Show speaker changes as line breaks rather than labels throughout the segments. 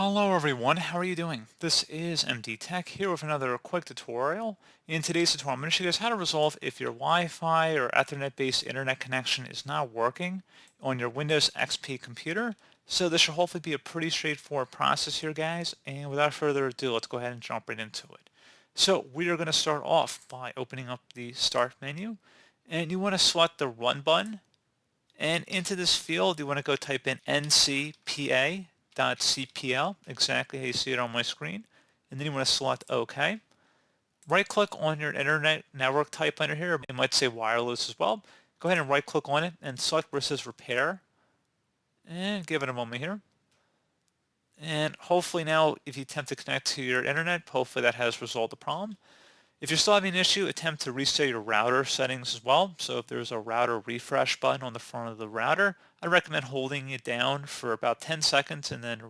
Hello everyone, how are you doing? This is MD Tech here with another quick tutorial. In today's tutorial, I'm going to show you guys how to resolve if your Wi-Fi or Ethernet-based internet connection is not working on your Windows XP computer. So this should hopefully be a pretty straightforward process here, guys. And without further ado, let's go ahead and jump right into it. So we are going to start off by opening up the Start menu, and you want to select the Run button. And into this field, you want to go type in ncpa.cpl, exactly how you see it on my screen. And then you want to select OK. Right-click on your internet network type under here. It might say wireless as well. Go ahead and right-click on it and select where it says Repair. And give it a moment here. And hopefully now, if you attempt to connect to your internet, hopefully that has resolved the problem. If you're still having an issue, attempt to reset your router settings as well. So if there's a router refresh button on the front of the router, I recommend holding it down for about 10 seconds and then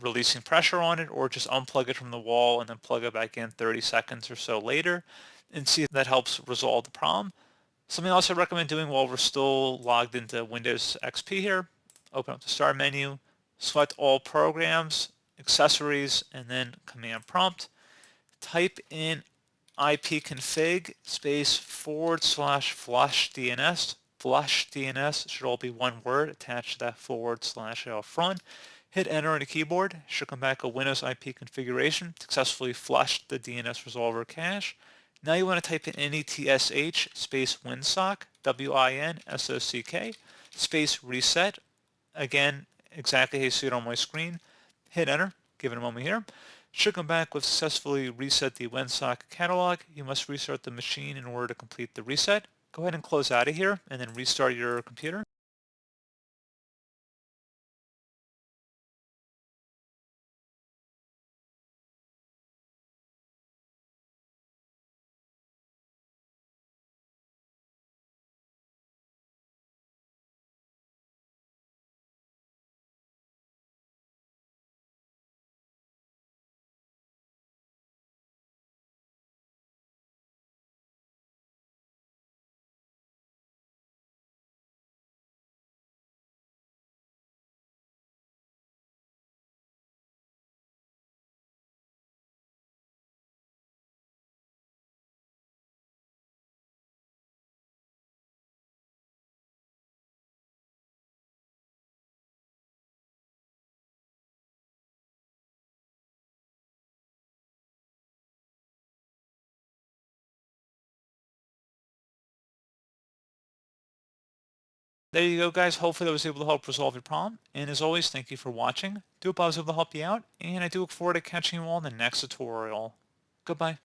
releasing pressure on it, or just unplug it from the wall and then plug it back in 30 seconds or so later and see if that helps resolve the problem. Something else I recommend doing while we're still logged into Windows XP here, open up the Start menu, select all programs, accessories, and then command prompt. Type in ipconfig space /flush DNS. Flush DNS should all be one word attached to that / out front. Hit enter on the keyboard. Should come back a Windows IP configuration. Successfully flushed the DNS resolver cache. Now you want to type in netsh space winsock, WINSOCK, space reset. Again, exactly how you see it on my screen. Hit enter. Give it a moment here. Should come back with successfully reset the WinSock catalog. You must restart the machine in order to complete the reset. Go ahead and close out of here and then restart your computer. There you go, guys. Hopefully I was able to help resolve your problem. And as always, thank you for watching. Do hope I was able to help you out, and I do look forward to catching you all in the next tutorial. Goodbye.